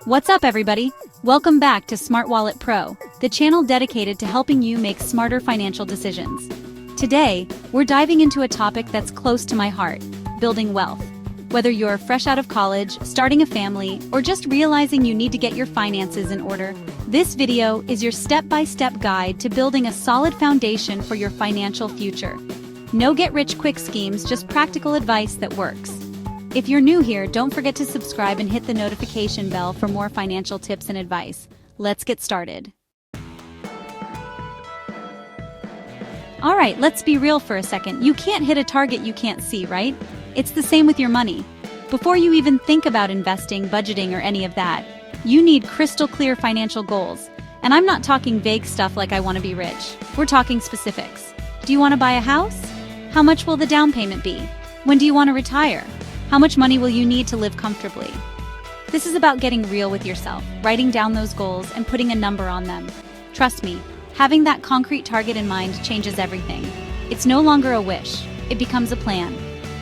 What's up, everybody? Welcome back to Smart Wallet Pro, the channel dedicated to helping you make smarter financial decisions. Today, we're diving into a topic that's close to my heart: building wealth. Whether you're fresh out of college, starting a family, or just realizing you need to get your finances in order, this video is your step-by-step guide to building a solid foundation for your financial future. No get-rich-quick schemes, just practical advice that works. If you're new here, don't forget to subscribe and hit the notification bell for more financial tips and advice. Let's get started. All right, let's be real for a second. You can't hit a target you can't see, right? It's the same with your money. Before you even think about investing, budgeting, or any of that, you need crystal clear financial goals. And I'm not talking vague stuff like I want to be rich. We're talking specifics. Do you want to buy a house? How much will the down payment be? When do you want to retire? How much money will you need to live comfortably? This is about getting real with yourself, writing down those goals and putting a number on them. Trust me, having that concrete target in mind changes everything. It's no longer a wish, it becomes a plan.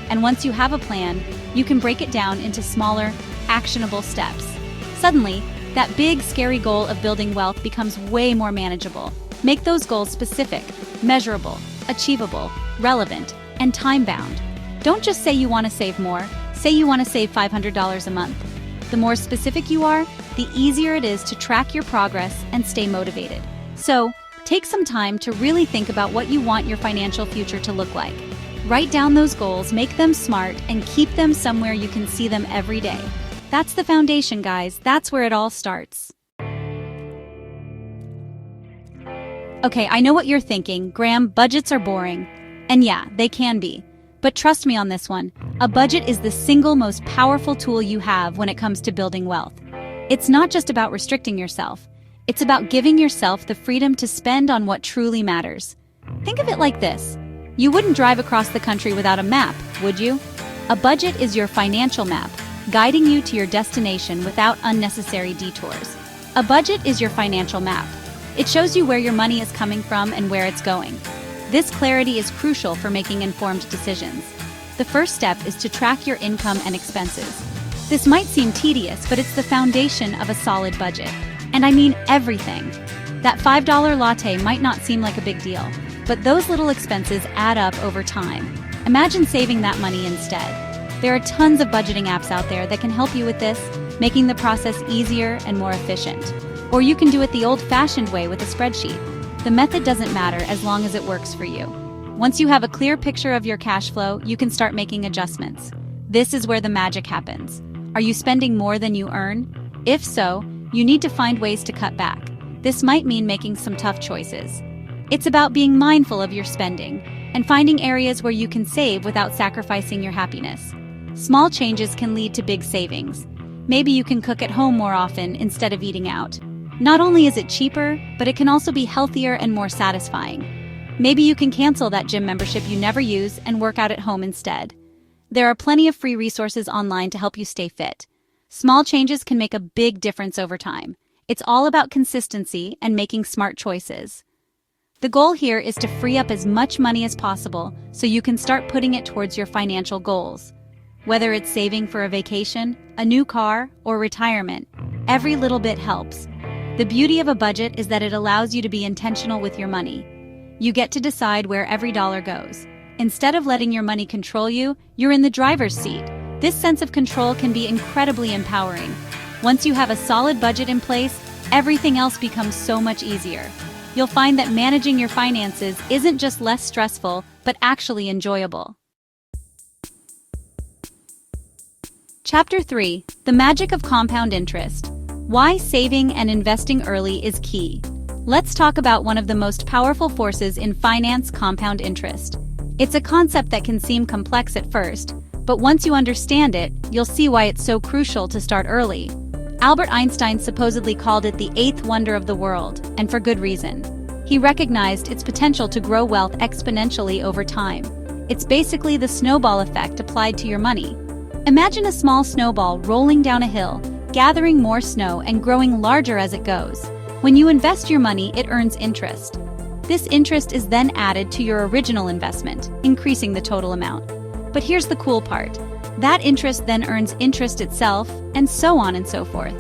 And once you have a plan, you can break it down into smaller, actionable steps. Suddenly, that big, scary goal of building wealth becomes way more manageable. Make those goals specific, measurable, achievable, relevant, and time-bound. Don't just say you want to save more, say you want to save $500 a month. The more specific you are, the easier it is to track your progress and stay motivated. So, take some time to really think about what you want your financial future to look like. Write down those goals, make them smart, and keep them somewhere you can see them every day. That's the foundation, guys. That's where it all starts. Okay, I know what you're thinking. Graham, budgets are boring. And yeah, they can be. But trust me on this one, a budget is the single most powerful tool you have when it comes to building wealth. It's not just about restricting yourself. It's about giving yourself the freedom to spend on what truly matters. Think of it like this. You wouldn't drive across the country without a map, would you? A budget is your financial map, guiding you to your destination without unnecessary detours. A budget is your financial map. It shows you where your money is coming from and where it's going. This clarity is crucial for making informed decisions. The first step is to track your income and expenses. This might seem tedious, but it's the foundation of a solid budget. And I mean everything. That $5 latte might not seem like a big deal, but those little expenses add up over time. Imagine saving that money instead. There are tons of budgeting apps out there that can help you with this, making the process easier and more efficient. Or you can do it the old-fashioned way with a spreadsheet. The method doesn't matter as long as it works for you. Once you have a clear picture of your cash flow, you can start making adjustments. This is where the magic happens. Are you spending more than you earn? If so, you need to find ways to cut back. This might mean making some tough choices. It's about being mindful of your spending and finding areas where you can save without sacrificing your happiness. Small changes can lead to big savings. Maybe you can cook at home more often instead of eating out. Not only is it cheaper, but it can also be healthier and more satisfying. Maybe you can cancel that gym membership you never use and work out at home instead. There are plenty of free resources online to help you stay fit. Small changes can make a big difference over time. It's all about consistency and making smart choices. The goal here is to free up as much money as possible so you can start putting it towards your financial goals. Whether it's saving for a vacation, a new car, or retirement, every little bit helps. The beauty of a budget is that it allows you to be intentional with your money. You get to decide where every dollar goes. Instead of letting your money control you, you're in the driver's seat. This sense of control can be incredibly empowering. Once you have a solid budget in place, everything else becomes so much easier. You'll find that managing your finances isn't just less stressful, but actually enjoyable. Chapter 3: The Magic of Compound Interest. Why saving and investing early is key. Let's talk about one of the most powerful forces in finance: compound interest. It's a concept that can seem complex at first, but once you understand it, you'll see why it's so crucial to start early. Albert Einstein supposedly called it the eighth wonder of the world, and for good reason. He recognized its potential to grow wealth exponentially over time. It's basically the snowball effect applied to your money. Imagine a small snowball rolling down a hill, gathering more snow and growing larger as it goes. When you invest your money, it earns interest. This interest is then added to your original investment, increasing the total amount. But here's the cool part. That interest then earns interest itself, and so on and so forth.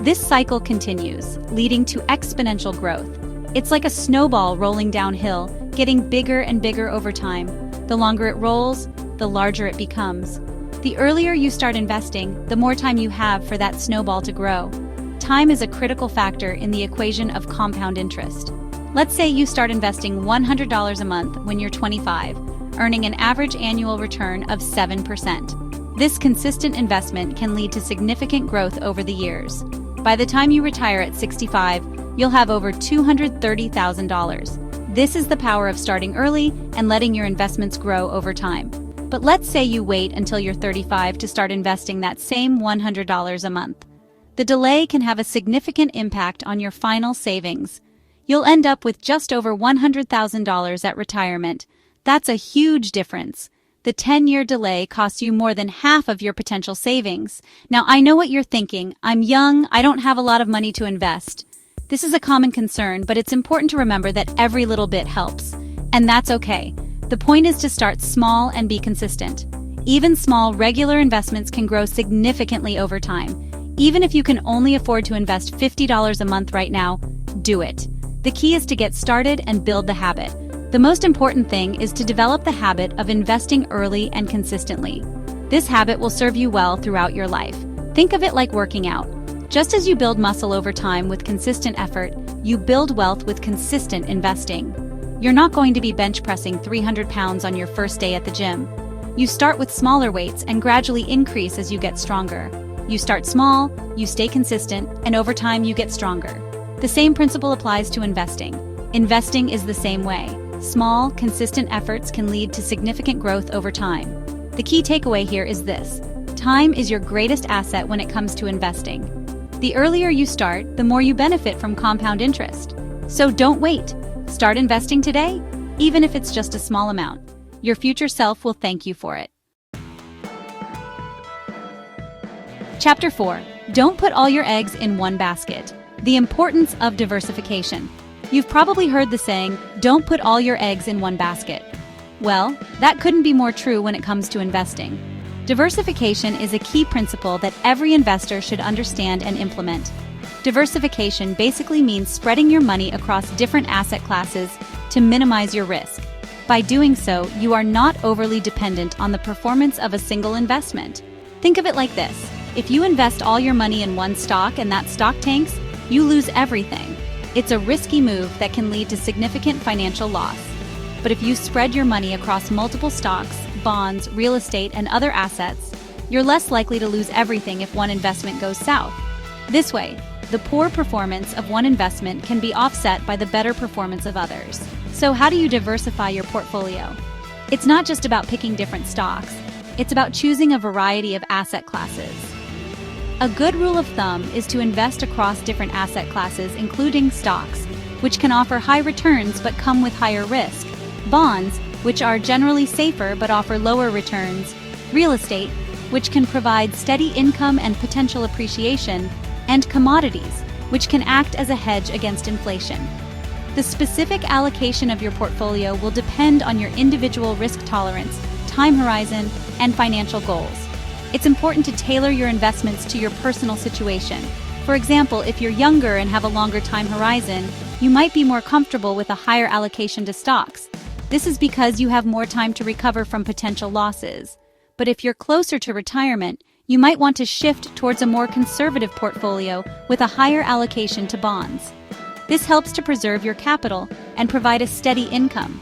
This cycle continues, leading to exponential growth. It's like a snowball rolling downhill, getting bigger and bigger over time. The longer it rolls, the larger it becomes. The earlier you start investing, the more time you have for that snowball to grow. Time is a critical factor in the equation of compound interest. Let's say you start investing $100 a month when you're 25, earning an average annual return of 7%. This consistent investment can lead to significant growth over the years. By the time you retire at 65, you'll have over $230,000. This is the power of starting early and letting your investments grow over time. But let's say you wait until you're 35 to start investing that same $100 a month. The delay can have a significant impact on your final savings. You'll end up with just over $100,000 at retirement. That's a huge difference. The 10-year delay costs you more than half of your potential savings. Now, I know what you're thinking. I'm young, I don't have a lot of money to invest. This is a common concern, but it's important to remember that every little bit helps. And that's okay. The point is to start small and be consistent. Even small, regular investments can grow significantly over time. Even if you can only afford to invest $50 a month right now, do it. The key is to get started and build the habit. The most important thing is to develop the habit of investing early and consistently. This habit will serve you well throughout your life. Think of it like working out. Just as you build muscle over time with consistent effort, you build wealth with consistent investing. You're not going to be bench pressing 300 pounds on your first day at the gym. You start with smaller weights and gradually increase as you get stronger. You start small, you stay consistent, and over time you get stronger. The same principle applies to investing. Investing is the same way. Small, consistent efforts can lead to significant growth over time. The key takeaway here is this: time is your greatest asset when it comes to investing. The earlier you start, the more you benefit from compound interest. So don't wait. Start investing today, even if it's just a small amount. Your future self will thank you for it. Chapter 4. Don't put all your eggs in one basket. The importance of diversification. You've probably heard the saying, don't put all your eggs in one basket. Well, that couldn't be more true when it comes to investing. Diversification is a key principle that every investor should understand and implement. Diversification basically means spreading your money across different asset classes to minimize your risk. By doing so, you are not overly dependent on the performance of a single investment. Think of it like this: if you invest all your money in one stock and that stock tanks, you lose everything. It's a risky move that can lead to significant financial loss. But if you spread your money across multiple stocks, bonds, real estate, and other assets, you're less likely to lose everything if one investment goes south. This way, the poor performance of one investment can be offset by the better performance of others. So how do you diversify your portfolio? It's not just about picking different stocks. It's about choosing a variety of asset classes. A good rule of thumb is to invest across different asset classes, including stocks, which can offer high returns but come with higher risk, bonds, which are generally safer but offer lower returns, real estate, which can provide steady income and potential appreciation, and commodities, which can act as a hedge against inflation. The specific allocation of your portfolio will depend on your individual risk tolerance, time horizon, and financial goals. It's important to tailor your investments to your personal situation. For example, if you're younger and have a longer time horizon, you might be more comfortable with a higher allocation to stocks. This is because you have more time to recover from potential losses. But if you're closer to retirement, you might want to shift towards a more conservative portfolio with a higher allocation to bonds. This helps to preserve your capital and provide a steady income.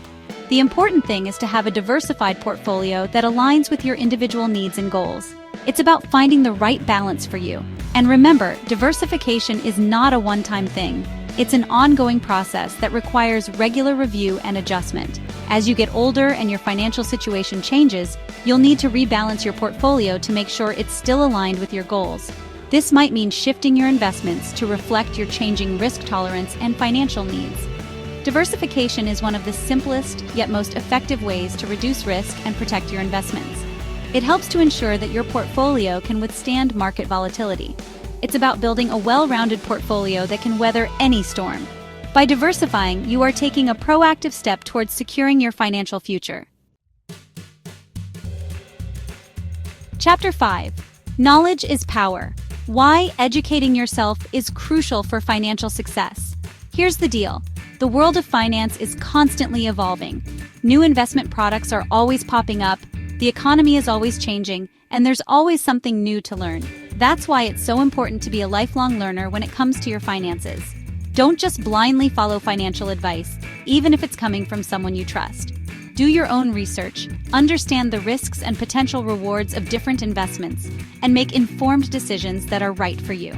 The important thing is to have a diversified portfolio that aligns with your individual needs and goals. It's about finding the right balance for you. And remember, diversification is not a one-time thing. It's an ongoing process that requires regular review and adjustment. As you get older and your financial situation changes, you'll need to rebalance your portfolio to make sure it's still aligned with your goals. This might mean shifting your investments to reflect your changing risk tolerance and financial needs. Diversification is one of the simplest yet most effective ways to reduce risk and protect your investments. It helps to ensure that your portfolio can withstand market volatility. It's about building a well-rounded portfolio that can weather any storm. By diversifying, you are taking a proactive step towards securing your financial future. Chapter 5. Knowledge is power. Why educating yourself is crucial for financial success. Here's the deal. The world of finance is constantly evolving. New investment products are always popping up, the economy is always changing, and there's always something new to learn. That's why it's so important to be a lifelong learner when it comes to your finances. Don't just blindly follow financial advice, even if it's coming from someone you trust. Do your own research, understand the risks and potential rewards of different investments, and make informed decisions that are right for you.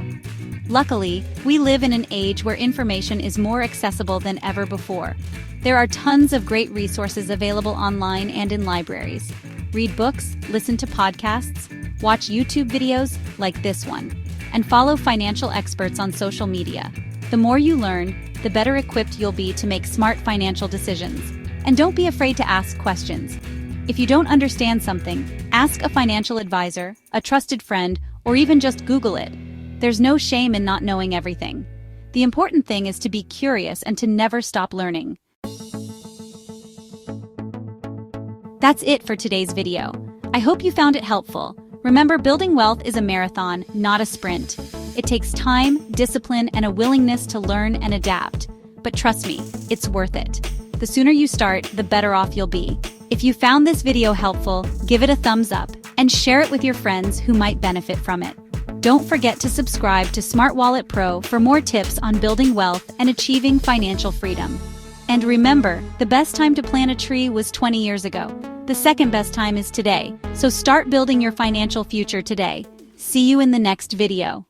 Luckily, we live in an age where information is more accessible than ever before. There are tons of great resources available online and in libraries. Read books, listen to podcasts, watch YouTube videos like this one, and follow financial experts on social media. The more you learn, the better equipped you'll be to make smart financial decisions. And don't be afraid to ask questions. If you don't understand something, ask a financial advisor, a trusted friend, or even just Google it. There's no shame in not knowing everything. The important thing is to be curious and to never stop learning. That's it for today's video. I hope you found it helpful. Remember, building wealth is a marathon, not a sprint. It takes time, discipline, and a willingness to learn and adapt. But trust me, it's worth it. The sooner you start, the better off you'll be. If you found this video helpful, give it a thumbs up and share it with your friends who might benefit from it. Don't forget to subscribe to Smart Wallet Pro for more tips on building wealth and achieving financial freedom. And remember, the best time to plant a tree was 20 years ago. The second best time is today, so start building your financial future today. See you in the next video.